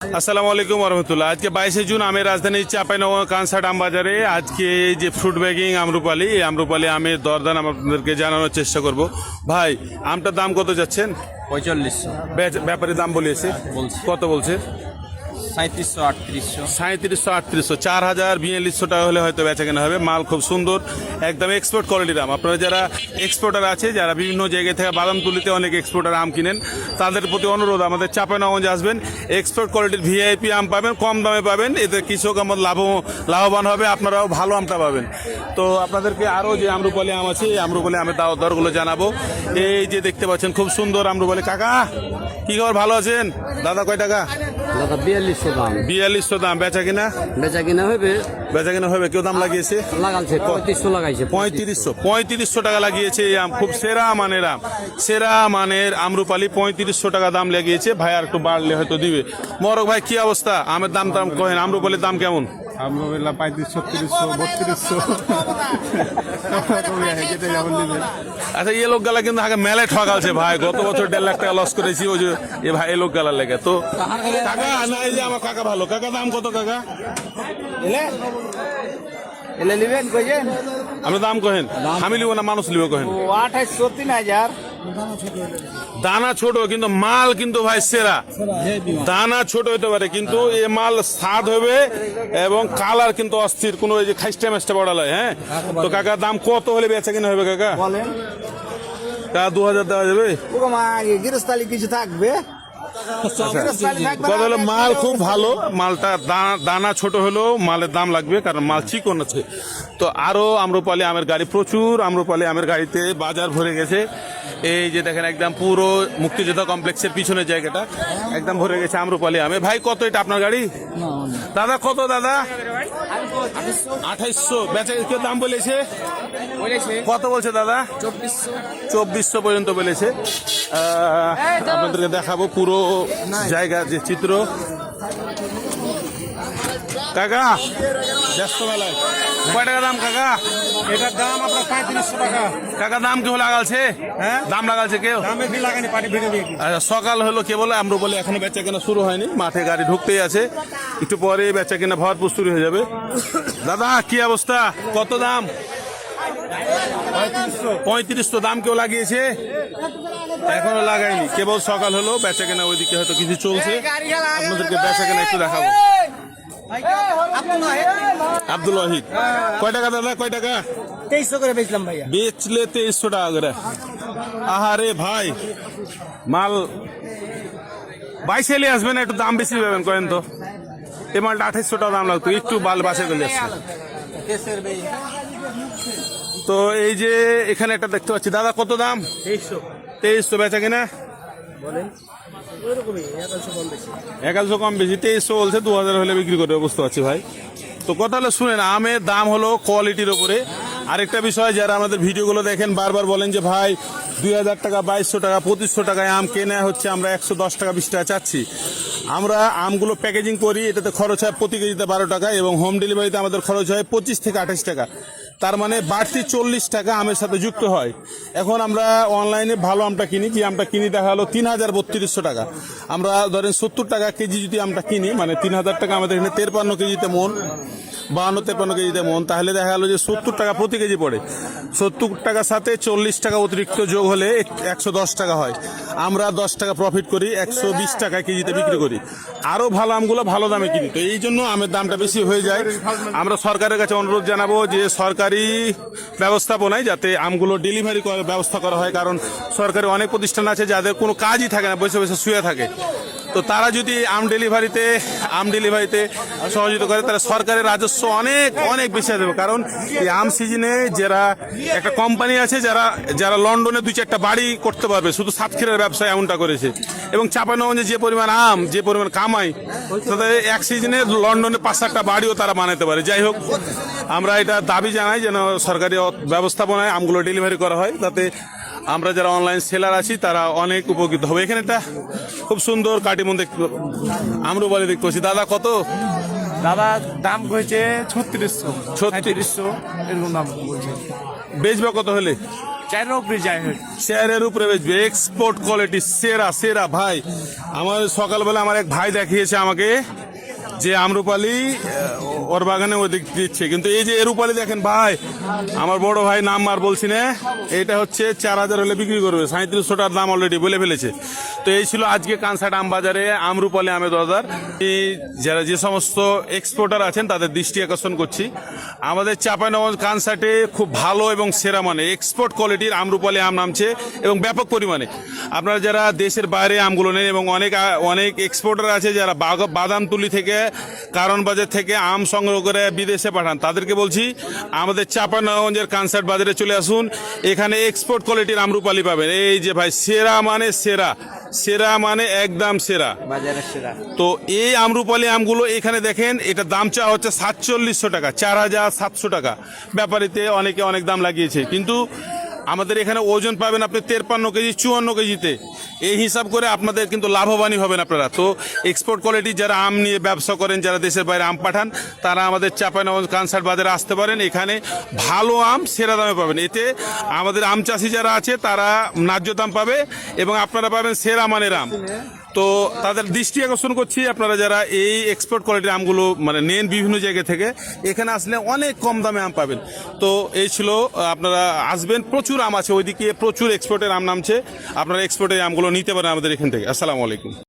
আসসালামু আলাইকুম রহমতুল্লাহ। আজকে 22শে জুন আমের রাজধানী চাঁপাইনবাবগঞ্জ কানসাট আম বাজারে আজকে যে ফ্রুট ব্যাগিং আমরুপালি এই আমরুপালি আমের দরদাম আপনাদেরকে জানানোর চেষ্টা করব। ভাই আমটার দাম কত যাচ্ছেন? 4500 ব্যাপারে দাম বলেছে, কত বলছে? 3700 3700 3800 4042 টাকা হলে হয়তো বেচা কেনা হবে। মাল খুব সুন্দর, একদম এক্সপোর্ট কোয়ালিটির আম। আপনারা যারা এক্সপোর্টার আছে, যারা বিভিন্ন জায়গা থেকে বাদামতুলিতে অনেক এক্সপোর্টার আম কিনেন, তাদের প্রতি অনুরোধ আমাদের চাঁপাইনবাবগঞ্জে আসবেন, এক্সপোর্ট কোয়ালিটির ভিআইপি আম পাবেন, কম দামে পাবেন। এতে কৃষক আমার লাভবান হবে, আপনারাও ভালো আমটা পাবেন। তো আপনাদেরকে আরও যে আমরুপালি আম আছে এই আমরুপালি আমের দরগুলো জানাবো। এই যে দেখতে পাচ্ছেন খুব সুন্দর আমরুপালি। কাকা কি খবর, ভালো আছেন? দাদা কয় টাকা? দাদা 4200 দাম। 4200 দাম। বেচা কিনা? বেচা কিনা হবে, বেচা কিনা হবে। কেউ দাম লাগিয়েছে? লাগালছে 3500 লাগাইছে। 3500 টাকা লাগিয়েছে এই আম। খুব সেরা মানের আম, সেরা মানের আমরুপালি 3500 টাকা দাম লাগিয়েছে। ভাই আর একটু বাড়লে হয়তো দিবে। মরক ভাই কি অবস্থা? আমের দাম দাম কহেন, আমরুপালির দাম কেমন? আমরুপালি 3500 3200 আচ্ছা, এই লোক গালা কিন্তু আগে মেলে ঠকালছে ভাই। গত বছর 1.5 লাখ টাকা লস করেছি ওই যে এ ভাই এই লোক গালার লেগে। তো কাকা না, এই যে আমার কাকা ভালো। কাকা দাম কত কাকা? এলে নেবেন কইছেন? আপনি দাম কহেন, আমি লিব না মানুষ লিব কহেন। 2800 3000। দানা ছোট কিন্তু মাল কিন্তু ভাই সেরা। দানা ছোট হতে পারে কিন্তু এ মাল স্বাদ হবে এবং কালার কিন্তু অস্থির, কোনো এই যে খাইস্টা মেস্টা বড়ালয়। হ্যাঁ, তো কাকা দাম কত হলে বেচা কিনা হবে কাকা? বলেন কাকা 2000 দেওয়া যাবে? ওগো গিরস্তালি কিছু থাকবে? কথা হলো মাল খুব ভালো, মালটা দানা ছোট হলেও মালের দাম লাগবে, কারণ মাল চিকন আছে। তো আরো আমরুপালি আমের গাড়ি, প্রচুর আমরুপালি আমের গাড়িতে বাজার ভরে গেছে। এই যে দেখেন একদম পুরো মুক্তিযোদ্ধা কমপ্লেক্সের পিছনের জায়গাটা একদম ভরে গেছে আমরুপালি আমে। ভাই কত এটা আপনার গাড়ি? দাদা কত দাদা? 2800 বেচা কেউ দাম বলেছে? কত বলছে দাদা? 2400 পর্যন্ত বলেছে। আপনাদেরকে দেখাবো পুরো জায়গার যে চিত্র। কাকা ব্যস্ত বেলায় কয় টাকা দাম কাকা? এটার দাম আপনার 3500 টাকা। কাকা দাম কেউ লাগালছে? হ্যাঁ, দাম লাগালছে কেউ? দামে কি লাগানি পাটি ভিড়ে দিয়ে। আচ্ছা, সকাল হলো কে বলে আমরা বলে এখনো বেচা কেনা শুরু হয়নি, মাঠে গাড়ি ঢুকতেই আছে, একটু পরে বেচা কেনা ভরপুর শুরু হয়ে যাবে। দাদা কি অবস্থা, কত দাম? 3500 দাম কেউ লাগিয়েছে? এখনো লাগাইনি, কেবল সকাল হলো, বেচা কেনা ওইদিকে হয়তো কিছু চলছে। আপনাদেরকে বেচা কেনা একটু দেখাবো। আব্দুল ওয়াহিদ কয় টাকা দাদা, কয় টাকা? 2300 করে বেচলাম ভাইয়া। বেচলে 2300 টাকা করে। আহারে ভাই, মাল 22 এলে আসবেন, একটু দাম বেশি পাবেন কয়েন তো। এই মালটা 2800 টাকা দাম লাগতো, একটু বাল বাসে গেলে আসছে। তো এই যে এখানে একটা দেখতে পাচ্ছি, দাদা কত দাম? 2300 বেচা কিনা? 1100 কম বেশি, 2300 বলছে, 2000 হলে বিক্রি করবে, বুঝতে পারছি ভাই। তো কথা হলো শুনেন, আমের দাম হলো কোয়ালিটির উপরে। আরেকটা বিষয়, যারা আমাদের ভিডিওগুলো দেখেন বারবার বলেন যে ভাই 2000 টাকা 2200 টাকা 2500 টাকায় আম কেনা হচ্ছে, আমরা 110 টাকা 20 টাকা চাচ্ছি। আমরা আমগুলো প্যাকেজিং করি, এটাতে খরচ হয় প্রতি কেজিতে 12 টাকা এবং হোম ডেলিভারিতে আমাদের খরচ হয় 25 থেকে 28 টাকা। তার মানে বাড়তি 40 টাকা আমের সাথে যুক্ত হয়। এখন আমরা অনলাইনে ভালো আমটা কিনি, যে আমটা কিনি দেখা হলো 3300 টাকা। আমরা ধরেন 70 টাকা কেজি যদি আমটা কিনি, মানে 3000 টাকা আমাদের এখানে 53 কেজিতে মন, 52-53 কেজিতে মন, তাহলে দেখা গেল যে 70 টাকা প্রতি কেজি পড়ে। 70 টাকার সাথে 40 টাকা অতিরিক্ত যোগ হলে 110 টাকা হয়। আমরা 10 টাকা প্রফিট করি, 120 টাকা কেজিতে বিক্রি করি। আরো ভালো আমগুলো ভালো দামে কিনি, তো এই জন্য আমের দামটা বেশি হয়ে যায়। আমরা সরকারের কাছে অনুরোধ জানাবো যে সরকারি ব্যবস্থাপনায় যাতে আমগুলো ডেলিভারি করার ব্যবস্থা করা হয়, কারণ সরকারি অনেক প্রতিষ্ঠান আছে যাদের কোনো কাজই থাকে না, বসে বসে শুয়ে থাকে। তো তারা যদি আম ডেলিভারিতে সহযোগিতা করে, তারা সরকারের রাজস্ব অনেক অনেক বেশি দেবে। কারণ এই আম সিজনে যারা একটা কোম্পানি আছে, যারা লন্ডনে 2-4টা বাড়ি করতে পারবে শুধু সাতক্ষীরার ব্যবসায় এমনটা করেছে। এবং চাঁপাইনবাবগঞ্জে যে পরিমাণ আম, যে পরিমাণ কামাই, তাদের এক সিজনে লন্ডনে 5-7টা বাড়িও তারা বানাতে পারে। যাই হোক, আমরা এটা দাবি জানাই যেন সরকারি ব্যবস্থাপনায় আমগুলো ডেলিভারি করা হয়, তাতে আমরা যারা অনলাইন সেলার আছি তারা অনেক উপকৃত হবে। এখানে একটা খুব সুন্দর কাটিমন আমরুপালি দেখতে পাচ্ছি। দাদা কত? দাদা দাম কইছে 3600 এরকম দাম বলছে। বেচবে কত হলে? চারের উপরে যায় হয় শেয়ারের উপরে বেচবে, এক্সপোর্ট কোয়ালিটি, সেরা সেরা ভাই। আমার সকালবেলা আমার এক ভাই দেখিয়েছে আমাকে যে আমরুপালি ওর বাগানে ওদিক দিচ্ছে, কিন্তু এই যে এরুপালি দেখেন ভাই, আমার বড় ভাই নাম আর বলছি না, এটা হচ্ছে 4000 হলে বিক্রি করবে, 3700 টাকার দাম অলরেডি বলে ফেলেছে। তো এই ছিল আজকে কানসাট আম বাজারে আমরুপালি আমের দরদার। এই যারা যে সমস্ত এক্সপোর্টার আছেন তাদের দৃষ্টি আকর্ষণ করছি, আমাদের চাঁপাইনবাবগঞ্জ কানসাটে খুব ভালো এবং সেরা মানে এক্সপোর্ট কোয়ালিটির আমরুপালি আম নামছে এবং ব্যাপক পরিমাণে। আপনারা যারা দেশের বাইরে আমগুলো নেন এবং অনেক এক্সপোর্টার আছে যারা বাদামতুলি থেকে, কারণ বাজার থেকে আম সংগ্রহ করে বিদেশে পাঠান, তাদেরকে বলছি আমাদের চাঁপাইনবাবগঞ্জের কানসাট বাজারে চলে আসুন, এখানে এক্সপোর্ট কোয়ালিটির আমরুপালি পাবেন। এই যে ভাই সেরা মানে সেরা, সেরা মানে একদম সেরা বাজারের সেরা। তো এই আমরুপালি আমগুলো এখানে দেখেন, এটা দাম চাওয়া হচ্ছে 4700 টাকা, 4700 টাকা। ব্যাপারীতে অনেকে অনেক দাম লাগিয়েছে, কিন্তু আমাদের এখানে ওজন পাবেন আপনি 53 কেজি 54 কেজিতে। এই হিসাব করে আপনাদের কিন্তু লাভবানই হবেন আপনারা। তো এক্সপোর্ট কোয়ালিটি যারা আম নিয়ে ব্যবসা করেন, যারা দেশের বাইরে আম পাঠান, তারা আমাদের চাঁপাইনবাবগঞ্জ কানসাট বাজারে আসতে পারেন, এখানে ভালো আম সেরা দামে পাবেন। এতে আমাদের আম চাষি যারা আছে তারা ন্যায্য দাম পাবে এবং আপনারা পাবেন সেরা মানের আম। তো তাদের দৃষ্টি আকর্ষণ করছি, আপনারা যারা এই এক্সপোর্ট কোয়ালিটির আমগুলো মানে নেন বিভিন্ন জায়গা থেকে, এখানে আসলে অনেক কম দামে আম পাবেন। তো এই ছিল, আপনারা আসবেন, প্রচুর আম আছে ওইদিকে, প্রচুর এক্সপোর্টের আম নামছে, আপনারা এক্সপোর্টের আমগুলো নিতে পারেন আমাদের এখান থেকে। আসসালামু আলাইকুম।